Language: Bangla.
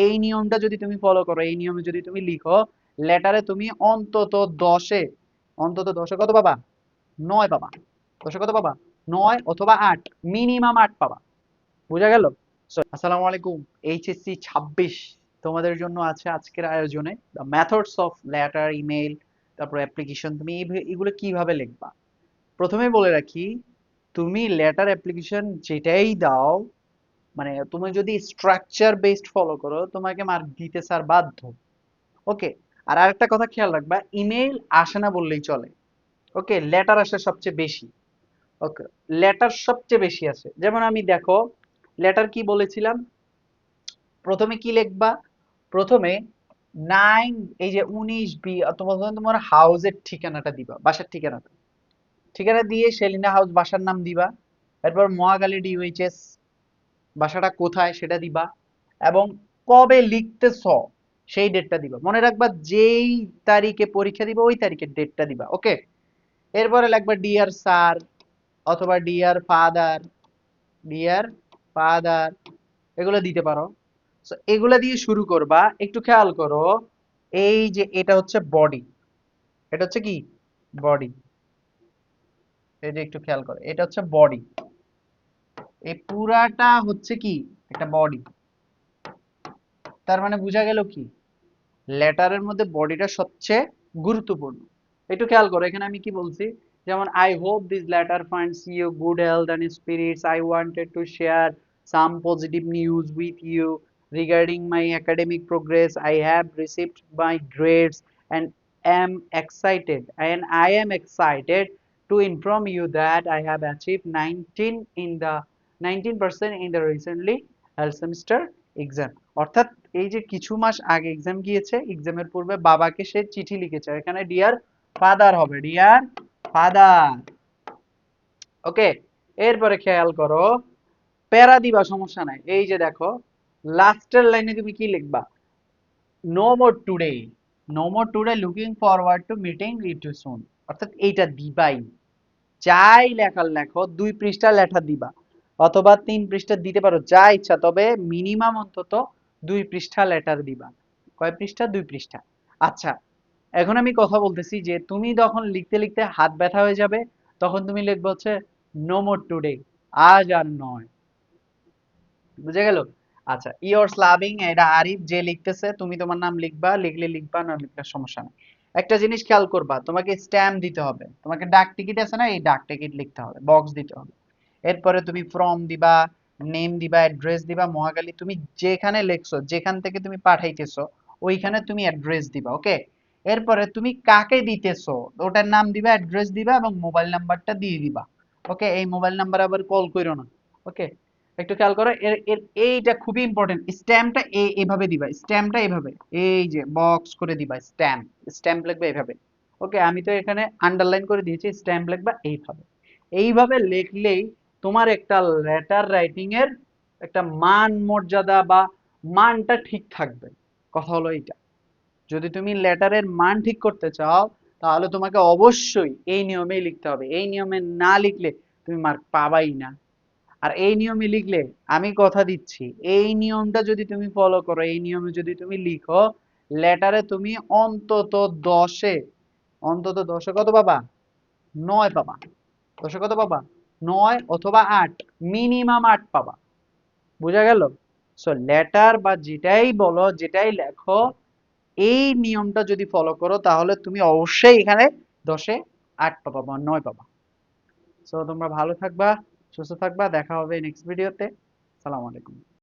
এই নিয়মটা যদি তুমি ফলো করো, এই নিয়মে যদি তুমি লিখো, লেটারে তুমি অন্তত দশে কত পাবা? 9 পাবা। 10-এ কত পাবা? 9 অথবা 8, মিনিমাম 8 পাবা। বুঝা গেল? আসসালামু আলাইকুম। এইচএসসি 26 তোমাদের জন্য আছে আজকের আয়োজনে the methods of letter, email, তারপর অ্যাপ্লিকেশন। তুমি এগুলো কিভাবে লিখবা? প্রথমে বলে রাখি, তুমি লেটার অ্যাপ্লিকেশন যেটাই দাও, মানে তুমি যদি স্ট্রাকচার বেসড ফলো করো, তোমাকে মার্ক দিতে স্যার বাধ্য। ওকে। আর আরেকটা কথা খেয়াল রাখবা, ইমেইল আসে না বললেই চলে। ওকে, লেটার আসে সবচেয়ে বেশি। ওকে, লেটার সবচেয়ে বেশি আসে। যেমন আমি দেখো, লেটার কি বলেছিলাম, প্রথমে কি লিখবা? প্রথমে 9, এই যে 19B, তোমার হাউসের ঠিকানাটা দিবা, বাসার ঠিকানাটা। ঠিকানা দিয়ে সেলিনা হাউস বাসার নাম দিবা। এরপর মহাখালী ডিউএইচএস বাসাটা কোথায় সেটা দিবা, এবং কবে লিখতেছ সেই ডেটটা দিবা। মনে রাখবা যেই তারিখে পরীক্ষা দিবা ওই তারিখের ডেটটা দিবা। ওকে। এরপরে লাগবে ডিয়ার স্যার অথবা ডিয়ার ফাদার, এগুলো দিতে পারো। So, এগুলা দিয়ে শুরু করবা। একটু খেয়াল করো, এই যে এটা হচ্ছে বডি, এটা হচ্ছে কি? বডি। এই যে একটু খেয়াল করো, এটা হচ্ছে বডি। এই পুরাটা হচ্ছে কি? একটা বডি। তার মানে বোঝা গেল কি, লেটারের মধ্যে বডিটা সবচেয়ে গুরুত্বপূর্ণ। একটু খেয়াল করো, এখানে আমি কি বলছি? যেমন I hope this letter finds you good health and spirits, I wanted to share some positive news with you regarding my academic progress, I have received my grades and I am excited to inform you that I have achieved 19% in the recently held semester exam. অর্থাৎ এই যে কিছু মাস আগে এক্সাম গিয়েছে, এক্সামের পূর্বে বাবাকে সে চিঠি লিখেছে, এখানে ডিয়ার ফাদার হবে, ডিয়ার ফাদার। ওকে। এরপরে খেয়াল করো, প্যারা দিবা, সমস্যা নাই। এই যে দেখো, লাস্টের লাইনে তুমি কি লিখবা? No more today, no more today, looking forward to meeting you soon. অর্থাৎ এইটা দিবাই। যাই লেখার লেখো, 2 পৃষ্ঠা লেখা দিবা, অথবা 3 পৃষ্ঠা দিতে পারো, যা ইচ্ছা, তবে মিনিমাম অন্তত 2 পৃষ্ঠা লেটার দিবা। কয় পৃষ্ঠা? 2 পৃষ্ঠা। আচ্ছা, এখন আমি কথা বলতেছি যে তুমি যখন লিখতে লিখতে হাত ব্যথা হয়ে যাবে, তখন তুমি লিখবে হচ্ছে নো মোর টুডে, আজ আর নয়। বুঝে গেল? আচ্ছা, ইয়ার্স লাভিং, এটা আরিফ যে লিখতেছে, তুমি তোমার নাম লিখবা, লিখলে লিখবা, না লিখলে সমস্যা নেই। একটা জিনিস খেয়াল করবা, তোমাকে স্ট্যাম্প দিতে হবে, তোমাকে ডাক টিকিট আছে না, এই ডাক টিকিট লিখতে হবে, বক্স দিতে হবে। এরপরে তুমি ফ্রম দিবা, নেম দিবা, অ্যাড্রেস দিবা, মহাখালী তুমি যেখানে লিখছো, যেখান থেকে তুমি পাঠাইতেছো ওইখানে তুমি অ্যাড্রেস দিবা। ওকে। এরপরে তুমি কাকে দিতেছো ওটার নাম দিবা, অ্যাড্রেস দিবা, এবং মোবাইল নাম্বারটা দিয়ে দিবা। ওকে, এই মোবাইল নাম্বার আবার কল করো না। ওকে। একটু খেয়াল করো, এর এর এইটা খুবই ইম্পর্টেন্ট, স্ট্যাম্পটা এভাবে দিবা, স্ট্যাম্পটা এভাবে, এই যে বক্স করে দিবা, স্ট্যাম্প, স্ট্যাম্প লিখবে এভাবে। ওকে, আমি তো এখানে আন্ডারলাইন করে দিয়েছি, স্ট্যাম্প লিখবা এইভাবে। এইভাবে লিখলেই তোমার একটা লেটার রাইটিং এর একটা মান মর্যাদা বা মানটা ঠিক থাকবে। কথা হলো এইটা। যদি তুমি লেটারের মান ঠিক করতে চাও, তাহলে তোমাকে অবশ্যই এই নিয়মেই লিখতে হবে। এই নিয়মে না লিখলে তুমি মার্ক পাবাই না। আর এই নিয়মে লিখলে, আমি কথা দিচ্ছি, এই নিয়মটা যদি তুমি ফলো করো, এই নিয়মে যদি তুমি লিখো, লেটারে তুমি অন্তত দশে অন্তত 10-এ কত পাবা? 9 পাবা। 10-এ কত পাবা? 9 অথবা 8, মিনিমাম 8 পাবা। বুঝা গেল? সো লেটার বা যেটাই বলো, যেটাই লেখো, এই নিয়মটা যদি ফলো করো, তাহলে তুমি অবশ্যই এখানে 10-এ 8 পাবা বা 9 পাবা। সো তোমরা ভালো থাকবা, সুস্থ থাকবা, দেখা হবে নেক্সট ভিডিওতে। সালাম আলাইকুম।